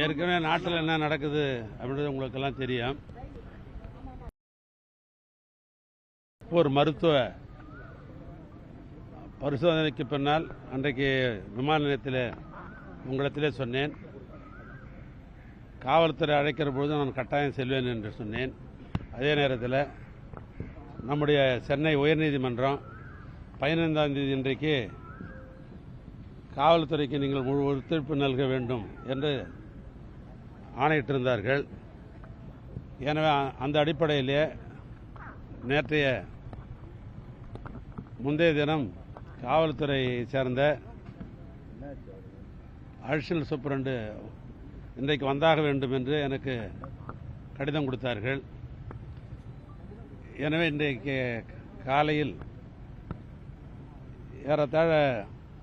ஏற்கனவே நாட்டில் என்ன நடக்குது அப்படின்றது உங்களுக்கெல்லாம் தெரியும். ஒரு மருத்துவ பரிசோதனைக்கு பின்னால் அன்றைக்கு விமான நிலையத்தில் உங்களிடத்திலே சொன்னேன், காவல்துறை அழைக்கிற பொழுது நான் கட்டாயம் செல்வேன் என்று சொன்னேன். அதே நேரத்தில் நம்முடைய சென்னை உயர்நீதிமன்றம் 15ஆம் தேதி இன்றைக்கு காவல்துறைக்கு நீங்கள் முழு ஒத்துழைப்பு நல்க வேண்டும் என்று ஆணையிட்டிருந்தார்கள். எனவே அந்த அடிப்படையிலே நேற்றைய முந்தைய தினம் காவல்துறையை சேர்ந்த அடிஷனல் சூப்பரண்டு இன்றைக்கு வந்தாக வேண்டும் என்று எனக்கு கடிதம் கொடுத்தார்கள். எனவே இன்றைக்கு காலையில் ஏறத்தாழ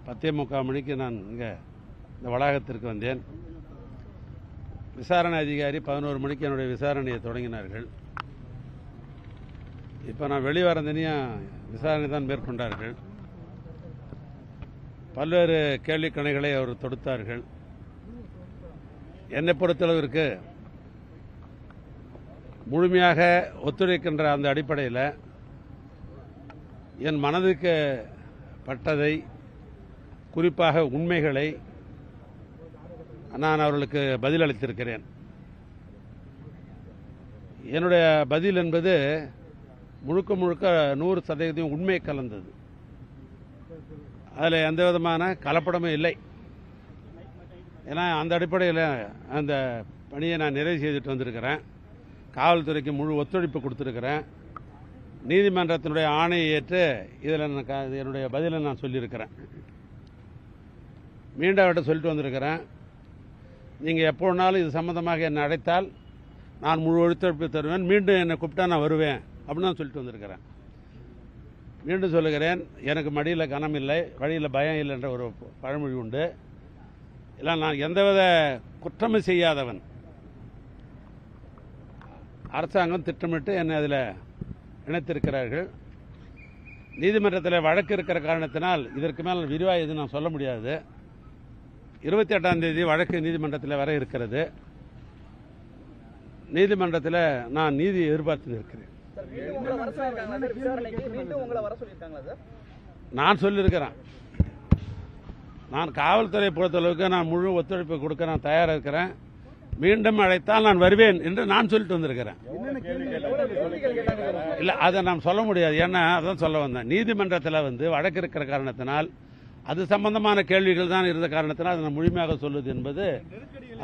10:45 மணிக்கு நான் இங்கே இந்த வளாகத்திற்கு வந்தேன். விசாரணை அதிகாரி 11 மணிக்கு என்னுடைய விசாரணையை தொடங்கினார்கள். இப்போ நான் வெளிவரந்தனையும் விசாரணை தான் மேற்கொண்டார்கள். பல்வேறு கேள்விக்கணைகளை அவர் தொடுத்தார்கள். என்னை பொறுத்தளவிற்கு முழுமையாக ஒத்துழைக்கின்ற அந்த அடிப்படையில் என் மனதுக்கு பட்டதை, குறிப்பாக உண்மைகளை நான் அவர்களுக்கு பதிலளித்திருக்கிறேன். என்னுடைய பதில் என்பது முழுக்க முழுக்க 100% உண்மை கலந்தது. அதில் எந்த விதமான கலப்படமும் இல்லை. ஏன்னா அந்த அடிப்படையில் அந்த பணியை நான் நிறைவு செய்துட்டு வந்திருக்கிறேன். காவல்துறைக்கு முழு ஒத்துழைப்பு கொடுத்துருக்கிறேன். நீதிமன்றத்தினுடைய ஆணையை ஏற்று இதில் என்னுடைய பதிலை நான் சொல்லியிருக்கிறேன். மீண்டும் அவர்கிட்ட சொல்லிட்டு வந்திருக்கிறேன், நீங்கள் எப்போனாலும் இது சம்பந்தமாக என்னை அழைத்தால் நான் முழு ஒத்துழைப்பு தருவேன், மீண்டும் என்னை கூப்பிட்டா நான் வருவேன் அப்படின்னு நான் சொல்லிட்டு வந்திருக்கிறேன். மீண்டும் சொல்லுகிறேன், எனக்கு மடியில் கனம் இல்லை, வழியில் பயம் இல்லை என்ற ஒரு பழமொழி உண்டு. இல்லை, நான் எந்தவித குற்றமும் செய்யாதவன். அரசாங்கம் திட்டமிட்டு என்னை அதில் இணைத்திருக்கிறார்கள். நீதிமன்றத்தில் வழக்கு இருக்கிற காரணத்தினால் இதற்கு மேல் விரிவாக எதுவும் நான் சொல்ல முடியாது. 28ஆம் தேதி வழக்கு நீதிமன்றத்தில் வர இருக்கிறது. நீதிமன்றத்தில் நான் நீதி எதிர்பார்த்து நிற்கிறேன். நான் சொல்லியிருக்கிறேன், நான் காவல்துறை பொறுத்தளவுக்கு நான் முழு ஒத்துழைப்பு கொடுக்க நான் தயாராக இருக்கிறேன். மீண்டும் அழைத்தால் நான் வருவேன் என்று நான் சொல்லிட்டு வந்திருக்கிறேன். இல்லை, அதை நான் சொல்ல முடியாது. ஏன்னா அதான் சொல்ல வந்தேன், நீதிமன்றத்தில் வழக்கு இருக்கிற காரணத்தினால் அது சம்பந்தமான கேள்விகள் தான் இருந்த காரணத்தினால் அதை நான் முழுமையாக சொல்வது என்பது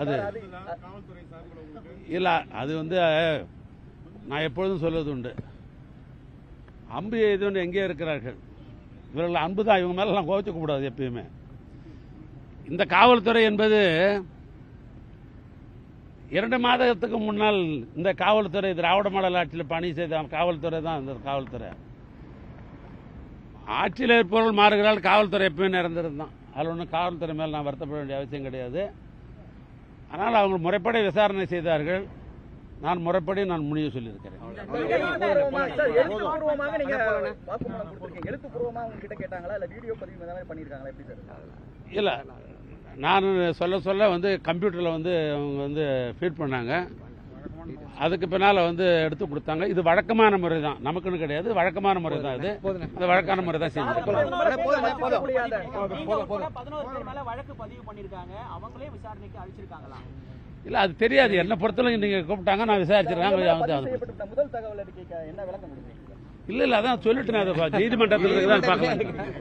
அது இல்லை. அது நான் எப்பொழுதும் சொல்வது உண்டு, அம்பு எய்து எங்கே இருக்கிறார்கள் இவர்கள் அன்பு தான், இவங்க மேலே நான் கோவிச்சுக்க கூடாது எப்பயுமே. இந்த காவல்துறை என்பது 2 மாதத்துக்கு முன்னால் இந்த காவல்துறை திராவிட மாடல் ஆட்சியில் பணி செய்த காவல்துறை தான் இந்த காவல்துறை. ஆட்சியில் இருப்பவர்கள் மாறுகிறால் காவல்துறை எப்பவுமே நிரந்தரம். அதில் ஒன்றும் காவல்துறை மேல் நான் வருத்தப்பட வேண்டிய அவசியம் கிடையாது. ஆனால் அவங்க முறைப்படி விசாரணை செய்தார்கள். நான் முறைப்படி நான் முடிவு சொல்லியிருக்கிறேன். இல்லை, நான் சொல்ல கம்ப்யூட்டரில் அவங்க ஃபீட் பண்ணாங்க. அதுக்கு பின்னால் எடுத்து கொடுத்தாங்க. இது வழக்கமான முறை தான், நமக்குன்னு கிடையாது, வழக்கமான முறை தான். இது அந்த வழக்கான முறை தான் செஞ்சு. இல்லை, அது தெரியாது. என்ன பொறுத்தவரைக்கும் நீங்கள் கூப்பிட்டாங்க, நான் விசாரிச்சிருக்கேன். இல்லை, அதான் சொல்லிட்டு நீதிமன்றத்தில் தான் பார்க்கலாம்.